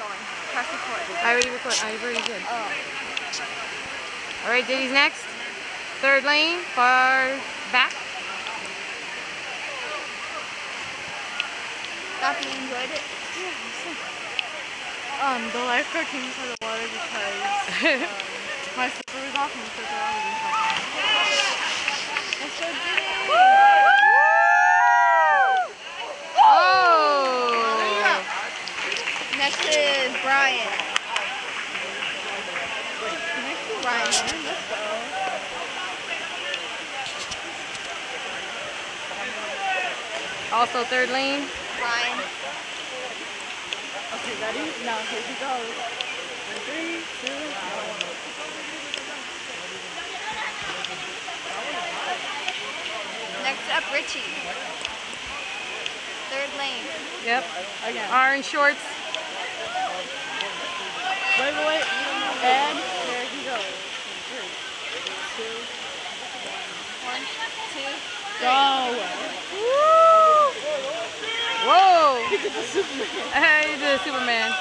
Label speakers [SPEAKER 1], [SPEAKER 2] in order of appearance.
[SPEAKER 1] going. Press record.
[SPEAKER 2] I already recorded. I already did.
[SPEAKER 1] Oh.
[SPEAKER 2] Alright, Diddy's next. Third lane, far back.
[SPEAKER 1] Thought you enjoyed it?
[SPEAKER 3] Yeah. The lifeguard came inside the water because my slipper was off and the slipper was inside.
[SPEAKER 1] Let's go Diddy!
[SPEAKER 2] Oh!
[SPEAKER 1] Next is Brian. Brian, let's go.
[SPEAKER 2] Also third lane.
[SPEAKER 1] Brian.
[SPEAKER 3] Okay, ready? Now here he goes. 3, 2, 1.
[SPEAKER 1] Next up, Richie. Third lane.
[SPEAKER 2] Yep.
[SPEAKER 3] Again.
[SPEAKER 2] Orange shorts.
[SPEAKER 3] Wait. And there he goes. 3, 2,
[SPEAKER 1] 1, 2, 3.
[SPEAKER 3] go.
[SPEAKER 2] Whoa!
[SPEAKER 3] He did the Superman.
[SPEAKER 2] He did a Superman.